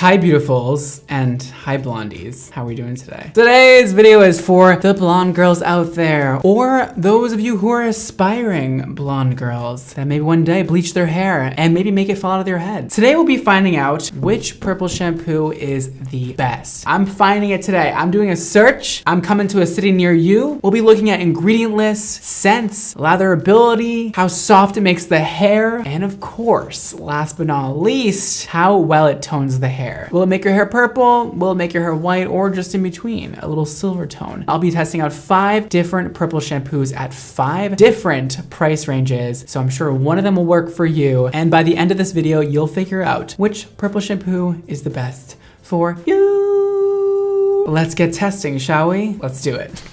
Hi beautifuls and hi blondies. How are we doing today? Today's video is for the blonde girls out there, or those of you who are aspiring blonde girls that maybe one day bleach their hair and maybe make it fall out of their head. Today we'll be finding out which purple shampoo is the best. I'm finding it today. I'm doing a search. I'm coming to a city near you. We'll be looking at ingredient lists, scents, latherability, how soft it makes the hair, and of course, last but not least, how well it tones the hair. Will it make your hair purple? Will it make your hair white, or just in between, a little silver tone? I'll be testing out 5 different purple shampoos at 5 different price ranges, so I'm sure one of them will work for you. And by the end of this video, you'll figure out which purple shampoo is the best for you. Let's get testing, shall we? Let's do it.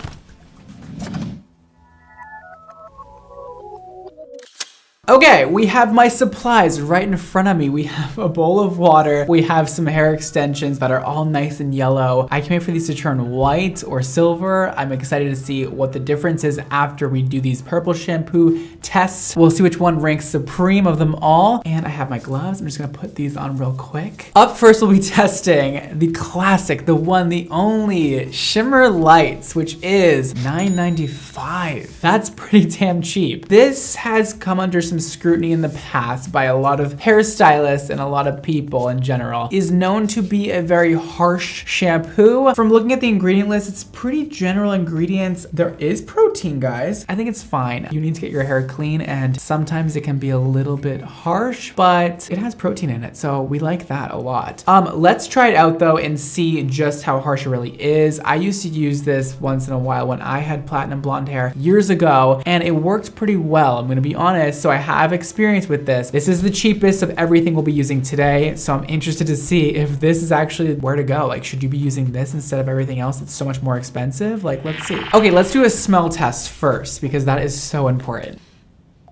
Okay, we have my supplies right in front of me. We have a bowl of water. We have some hair extensions that are all nice and yellow. I can't wait for these to turn white or silver. I'm excited to see what the difference is after we do these purple shampoo tests. We'll see which one ranks supreme of them all. And I have my gloves. I'm just gonna put these on real quick. Up first, we'll be testing the classic, the one, the only Shimmer Lights, which is $9.95. That's pretty damn cheap. This has come under some scrutiny in the past by a lot of hairstylists and a lot of people in general. Is known to be a very harsh shampoo. From looking at the ingredient list, it's pretty general ingredients. There is protein, guys. I think it's fine. You need to get your hair clean, and sometimes it can be a little bit harsh, but it has protein in it, so we like that a lot. Let's try it out though and see just how harsh it really is. I used to use this once in a while when I had platinum blonde hair years ago, and it worked pretty well. I'm gonna be honest, so I have experience with this. This is the cheapest of everything we'll be using today, so I'm interested to see if this is actually where to go. Like, should you be using this instead of everything else that's so much more expensive? Like, let's see. Okay, let's do a smell test first because that is so important.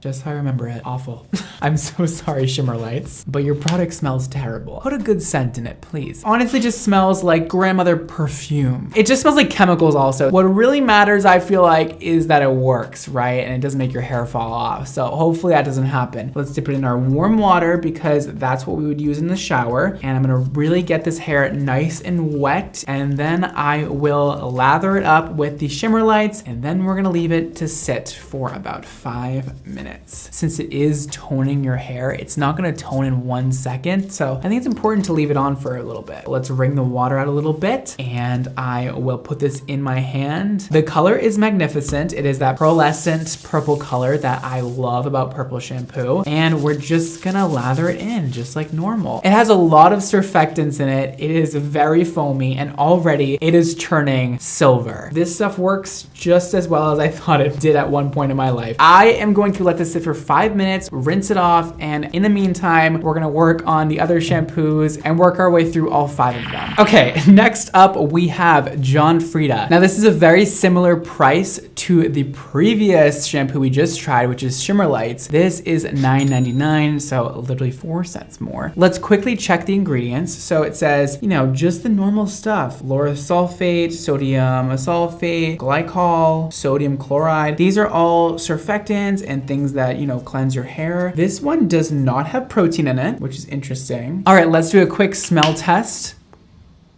Just how I remember it. Awful. I'm so sorry, Shimmer Lights, but your product smells terrible. Put a good scent in it, please. Honestly, just smells like grandmother perfume. It just smells like chemicals also. What really matters, I feel like, is that it works, right? And it doesn't make your hair fall off. So hopefully that doesn't happen. Let's dip it in our warm water because that's what we would use in the shower. And I'm gonna really get this hair nice and wet. And then I will lather it up with the Shimmer Lights. And then we're gonna leave it to sit for about 5 minutes. Since it is toning your hair, it's not gonna tone in 1 second. So I think it's important to leave it on for a little bit. Let's wring the water out a little bit, and I will put this in my hand. The color is magnificent. It is that pearlescent purple color that I love about purple shampoo. And we're just gonna lather it in just like normal. It has a lot of surfactants in it. It is very foamy, and already it is turning silver. This stuff works just as well as I thought it did at one point in my life. I am going to let this sit for 5 minutes, rinse it off, and in the meantime, we're gonna work on the other shampoos and work our way through all 5 of them. Okay, next up we have John Frieda. Now this is a very similar price to the previous shampoo we just tried, which is Shimmer Lights. This is $9.99, so literally 4 cents more. Let's quickly check the ingredients. So it says, you know, just the normal stuff. Lauryl sulfate, sodium sulfate, glycol, sodium chloride. These are all surfactants and things that, you know, cleanse your hair. This one does not have protein in it, which is interesting. All right, let's do a quick smell test.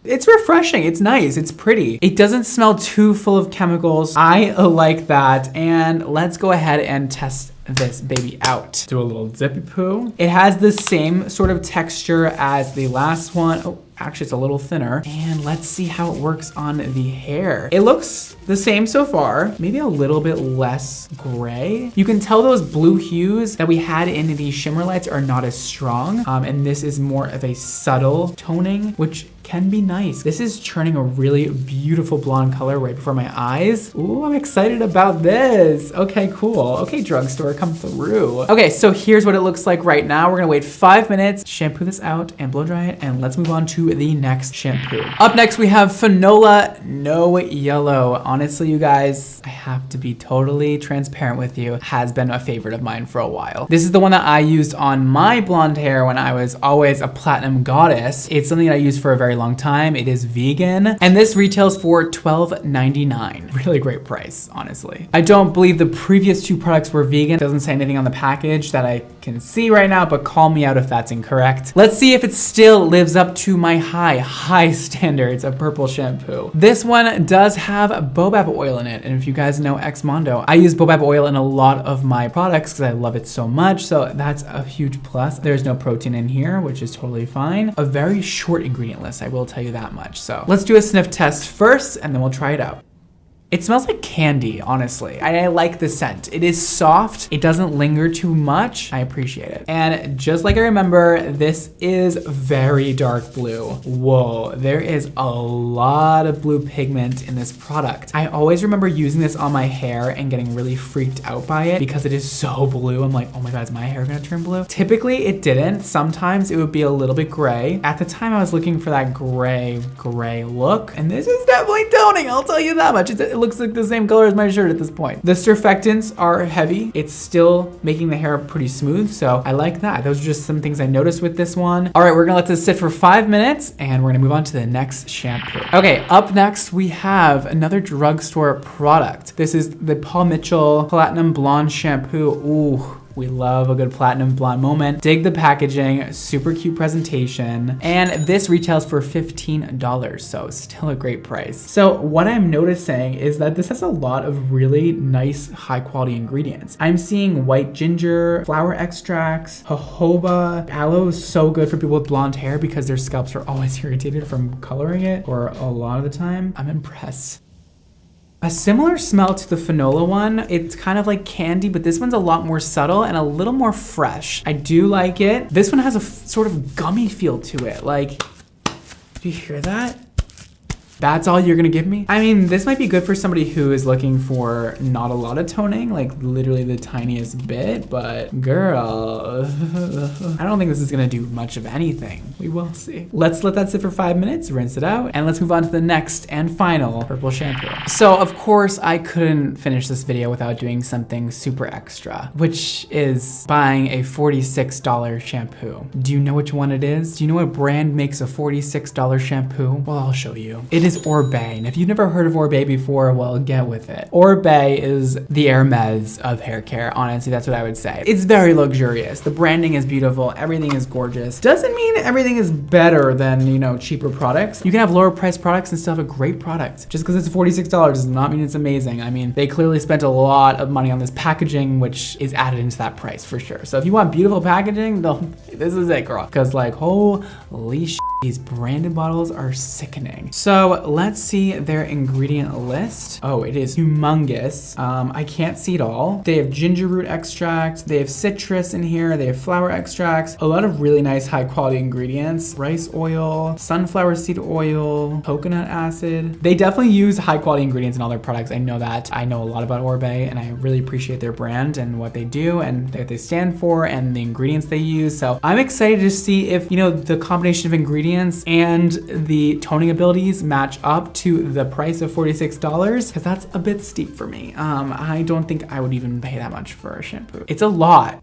It's refreshing, it's nice, it's pretty. It doesn't smell too full of chemicals. I like that. And let's go ahead and test this baby out. Do a little zippy poo. It has the same sort of texture as the last one. Oh, actually it's a little thinner. And let's see how it works on the hair. It looks the same so far, maybe a little bit less gray. You can tell those blue hues that we had in the Shimmer Lights are not as strong. And this is more of a subtle toning, which can be nice. This is turning a really beautiful blonde color right before my eyes. Ooh, I'm excited about this. Okay, cool. Okay, drugstore, come through. Okay, so here's what it looks like right now. We're gonna wait 5 minutes, shampoo this out and blow dry it, and let's move on to the next shampoo. Up next, we have Fanola No Yellow. Honestly, you guys, I have to be totally transparent with you, has been a favorite of mine for a while. This is the one that I used on my blonde hair when I was always a platinum goddess. It's something that I used for a very long time. It is vegan, and this retails for $12.99. Really great price, honestly. I don't believe the previous 2 products were vegan. It doesn't say anything on the package that I can see right now, but call me out if that's incorrect. Let's see if it still lives up to my high standards of Purple shampoo. This one does have boabab oil in it, and if you guys know Brad Mondo, I use boabab oil in a lot of my products because I love it so much, so that's a huge plus. There's no protein in here, which is totally fine. A very short ingredient list, I will tell you that much. So let's do a sniff test first, and then we'll try it out. It smells like candy, honestly. I like the scent. It is soft. It doesn't linger too much. I appreciate it. And just like I remember, this is very dark blue. Whoa, there is a lot of blue pigment in this product. I always remember using this on my hair and getting really freaked out by it because it is so blue. I'm like, oh my God, is my hair gonna turn blue? Typically it didn't. Sometimes it would be a little bit gray. At the time I was looking for that gray look, and this is definitely toning, I'll tell you that much. It looks like the same color as my shirt at this point. The surfactants are heavy. It's still making the hair pretty smooth, so I like that. Those are just some things I noticed with this one. All right, we're gonna let this sit for 5 minutes and we're gonna move on to the next shampoo. Okay, up next we have another drugstore product. This is the Paul Mitchell Platinum Blonde Shampoo. Ooh. We love a good platinum blonde moment. Dig the packaging, super cute presentation. And this retails for $15, so still a great price. So what I'm noticing is that this has a lot of really nice, high quality ingredients. I'm seeing white ginger, flower extracts, jojoba. Aloe is so good for people with blonde hair because their scalps are always irritated from coloring it, or a lot of the time. I'm impressed. A similar smell to the Fanola one. It's kind of like candy, but this one's a lot more subtle and a little more fresh. I do like it. This one has a sort of gummy feel to it. Like, do you hear that? That's all you're gonna give me? I mean, this might be good for somebody who is looking for not a lot of toning, like literally the tiniest bit, but girl, I don't think this is gonna do much of anything. We will see. Let's let that sit for 5 minutes, rinse it out, and let's move on to the next and final purple shampoo. So of course, I couldn't finish this video without doing something super extra, which is buying a $46 shampoo. Do you know which one it is? Do you know what brand makes a $46 shampoo? Well, I'll show you. It is Oribe, and if you've never heard of Oribe before, well, get with it. Oribe is the Hermes of hair care, honestly, that's what I would say. It's very luxurious. The branding is beautiful, everything is gorgeous. Doesn't mean everything is better than, you know, cheaper products. You can have lower priced products and still have a great product. Just because it's $46 does not mean it's amazing. I mean, they clearly spent a lot of money on this packaging, which is added into that price for sure. So if you want beautiful packaging, this is it, girl. Because like, holy shit, these branded bottles are sickening. So let's see their ingredient list. Oh, it is humongous. I can't see it all. They have ginger root extract, they have citrus in here, they have flower extracts, a lot of really nice high quality ingredients, rice oil, sunflower seed oil, coconut acid. They definitely use high quality ingredients in all their products. I know that. I know a lot about Oribe and I really appreciate their brand and what they do and what they stand for and the ingredients they use. So I'm excited to see if, you know, the combination of ingredients and the toning abilities match up to the price of $46, because that's a bit steep for me. I don't think I would even pay that much for a shampoo. It's a lot.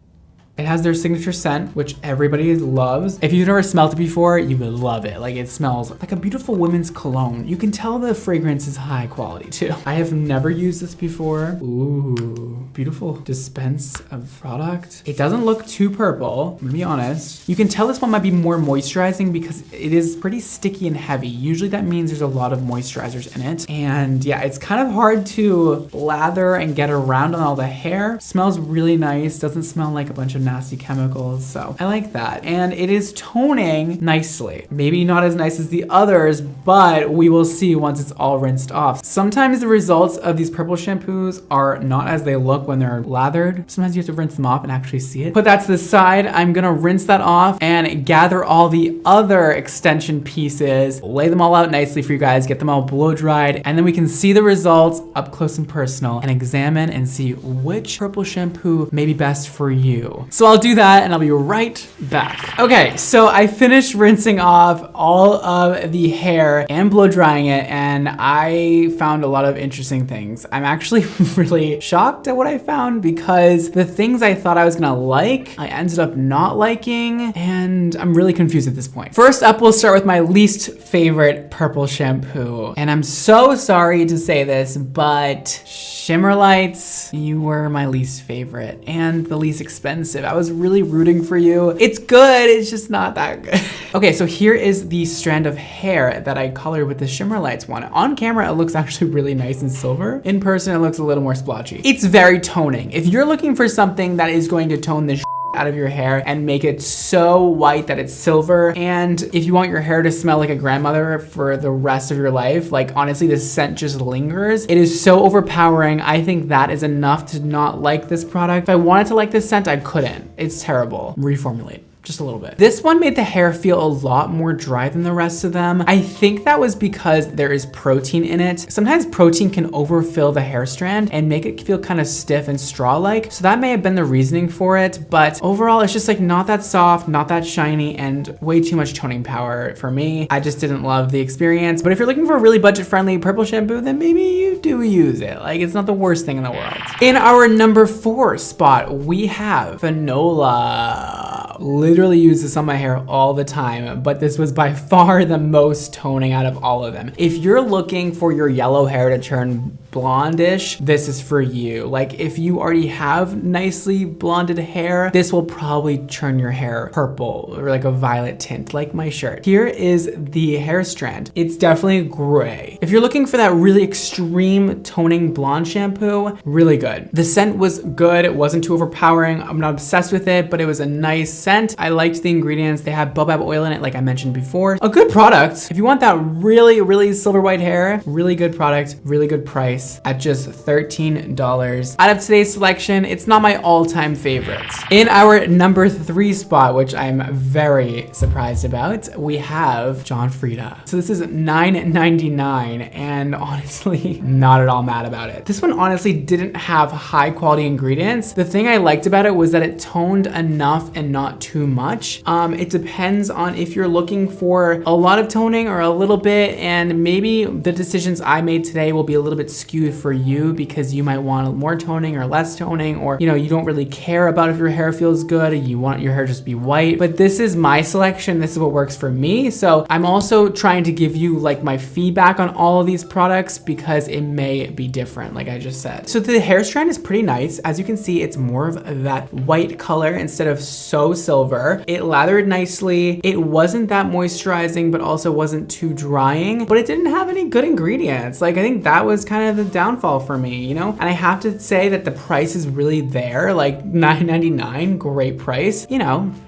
It has their signature scent, which everybody loves. If you've never smelled it before, you would love it. Like, it smells like a beautiful women's cologne. You can tell the fragrance is high quality too. I have never used this before. Ooh, beautiful dispense of product. It doesn't look too purple, I'm gonna be honest. You can tell this one might be more moisturizing because it is pretty sticky and heavy. Usually that means there's a lot of moisturizers in it. And yeah, it's kind of hard to lather and get around on all the hair. Smells really nice, doesn't smell like a bunch of nasty chemicals, so I like that. And it is toning nicely. Maybe not as nice as the others, but we will see once it's all rinsed off. Sometimes the results of these purple shampoos are not as they look when they're lathered. Sometimes you have to rinse them off and actually see it. Put that to the side. I'm gonna rinse that off and gather all the other extension pieces, lay them all out nicely for you guys, get them all blow dried, and then we can see the results up close and personal and examine and see which purple shampoo may be best for you. So I'll do that and I'll be right back. Okay, so I finished rinsing off all of the hair and blow drying it, and I found a lot of interesting things. I'm actually really shocked at what I found because the things I thought I was gonna like, I ended up not liking, and I'm really confused at this point. First up, we'll start with my least favorite purple shampoo. And I'm so sorry to say this, but Shimmer Lights, you were my least favorite and the least expensive I was really rooting for you. It's good, it's just not that good. Okay, so here is the strand of hair that I colored with the Shimmer Lights one. On camera, it looks actually really nice and silver. In person, it looks a little more splotchy. It's very toning. If you're looking for something that is going to tone the out of your hair and make it so white that it's silver, and if you want your hair to smell like a grandmother for the rest of your life, like honestly, this scent just lingers. It is so overpowering. I think that is enough to not like this product. If I wanted to like this scent, I couldn't. It's terrible. Reformulate. Just a little bit. This one made the hair feel a lot more dry than the rest of them. I think that was because there is protein in it. Sometimes protein can overfill the hair strand and make it feel kind of stiff and straw-like. So that may have been the reasoning for it, but overall it's just like not that soft, not that shiny, and way too much toning power for me. I just didn't love the experience. But if you're looking for a really budget-friendly purple shampoo, then maybe you do use it. Like, it's not the worst thing in the world. In our number 4 spot, we have Fanola. Literally use this on my hair all the time, but this was by far the most toning out of all of them. If you're looking for your yellow hair to turn blondish, this is for you. Like, if you already have nicely blonded hair, this will probably turn your hair purple or like a violet tint, like my shirt. Here is the hair strand. It's definitely gray. If you're looking for that really extreme toning blonde shampoo, really good. The scent was good. It wasn't too overpowering. I'm not obsessed with it, but it was a nice scent. I liked the ingredients. They had baobab oil in it, like I mentioned before. A good product. If you want that really, really silver white hair, really good product, really good price at just $13. Out of today's selection, it's not my all-time favorites. In our number 3 spot, which I'm very surprised about, we have John Frieda. So this is $9.99, and honestly, not at all mad about it. This one honestly didn't have high quality ingredients. The thing I liked about it was that it toned enough and not too much. It depends on if you're looking for a lot of toning or a little bit, and maybe the decisions I made today will be a little bit skewed for you because you might want more toning or less toning, or you don't really care about if your hair feels good, you want your hair just be white. But this is my selection, this is what works for me. So I'm also trying to give you like my feedback on all of these products because it may be different, like I just said. So the hair strand is pretty nice. As you can see, it's more of that white color instead of so silver. It lathered nicely. It wasn't that moisturizing, but also wasn't too drying, but it didn't have any good ingredients. Like, I think that was kind of the downfall for me, And I have to say that the price is really there, like $9.99, great price,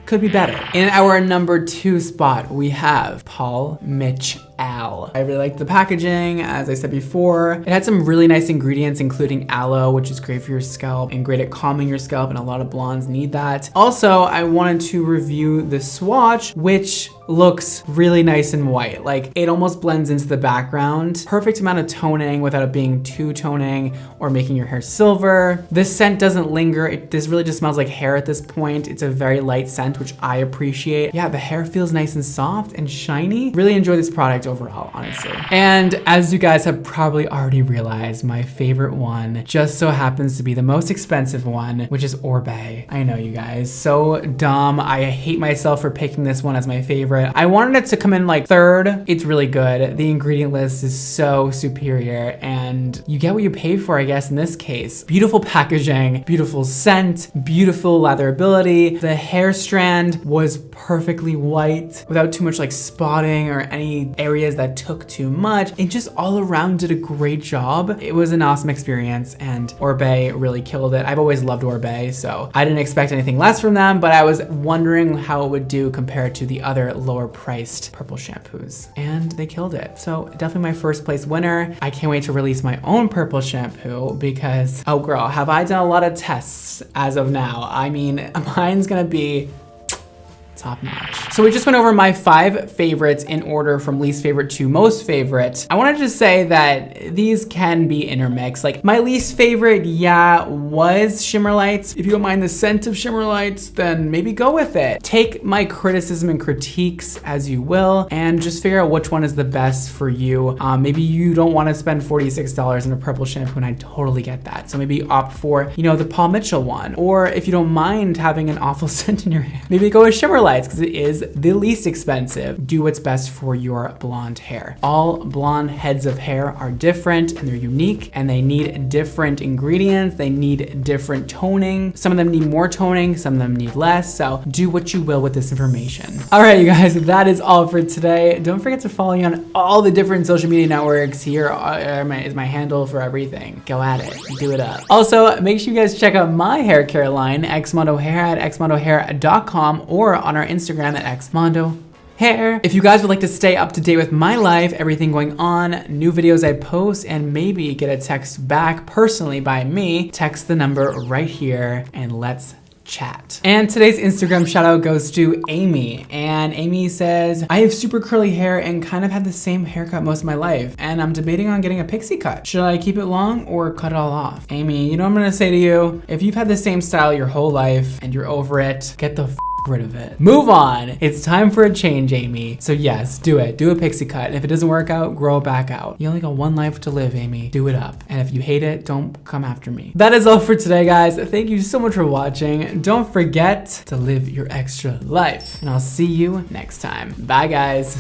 could be better. In our number 2 spot, we have Paul Mitch Al. I really liked the packaging, as I said before. It had some really nice ingredients, including aloe, which is great for your scalp and great at calming your scalp, and a lot of blondes need that. Also, I wanted to review the swatch, which looks really nice and white. Like, it almost blends into the background. Perfect amount of toning without it being too toning or making your hair silver. This scent doesn't linger. This really just smells like hair at this point. It's a very light scent, which I appreciate. Yeah, the hair feels nice and soft and shiny. Really enjoy this product overall, honestly. And as you guys have probably already realized, my favorite one just so happens to be the most expensive one, which is Oribe. I know, you guys, so dumb. I hate myself for picking this one as my favorite. I wanted it to come in like 3rd. It's really good. The ingredient list is so superior, and you get what you pay for, I guess, in this case. Beautiful packaging, beautiful scent, beautiful latherability. The hair strand was perfectly white without too much like spotting or any areas that took too much. It just all around did a great job. It was an awesome experience, and Oribe really killed it. I've always loved Oribe, so I didn't expect anything less from them, but I was wondering how it would do compared to the other lower priced purple shampoos, and they killed it. So definitely my first place winner. I can't wait to release my own purple shampoo because, oh girl, have I done a lot of tests as of now. I mean, mine's gonna be top notch. So we just went over my 5 favorites in order from least favorite to most favorite. I wanted to say that these can be intermixed. Like, my least favorite, yeah, was Shimmer Lights. If you don't mind the scent of Shimmer Lights, then maybe go with it. Take my criticism and critiques as you will, and just figure out which one is the best for you. Maybe you don't want to spend $46 on a purple shampoo, and I totally get that. So maybe opt for, the Paul Mitchell one. Or if you don't mind having an awful scent in your hair, maybe go with Shimmer Lights. highlights because it is the least expensive. Do what's best for your blonde hair. All blonde heads of hair are different and they're unique and they need different ingredients. They need different toning. Some of them need more toning, some of them need less. So do what you will with this information. All right, you guys, that is all for today. Don't forget to follow me on all the different social media networks. Here is my handle for everything. Go at it, do it up. Also, make sure you guys check out my hair care line, xmondohair at xmondohair.com or on our Instagram at xmondohair. If you guys would like to stay up to date with my life, everything going on, new videos I post, and maybe get a text back personally by me, text the number right here and let's chat. And today's Instagram shout out goes to Amy. And Amy says, I have super curly hair and kind of had the same haircut most of my life. And I'm debating on getting a pixie cut. Should I keep it long or cut it all off? Amy, you know what I'm gonna say to you? If you've had the same style your whole life and you're over it, get the rid of it. Move on. It's time for a change, Amy. So yes, do it. Do a pixie cut. And if it doesn't work out, grow it back out. You only got one life to live, Amy. Do it up. And if you hate it, don't come after me. That is all for today, guys. Thank you so much for watching. Don't forget to live your extra life. And I'll see you next time. Bye, guys.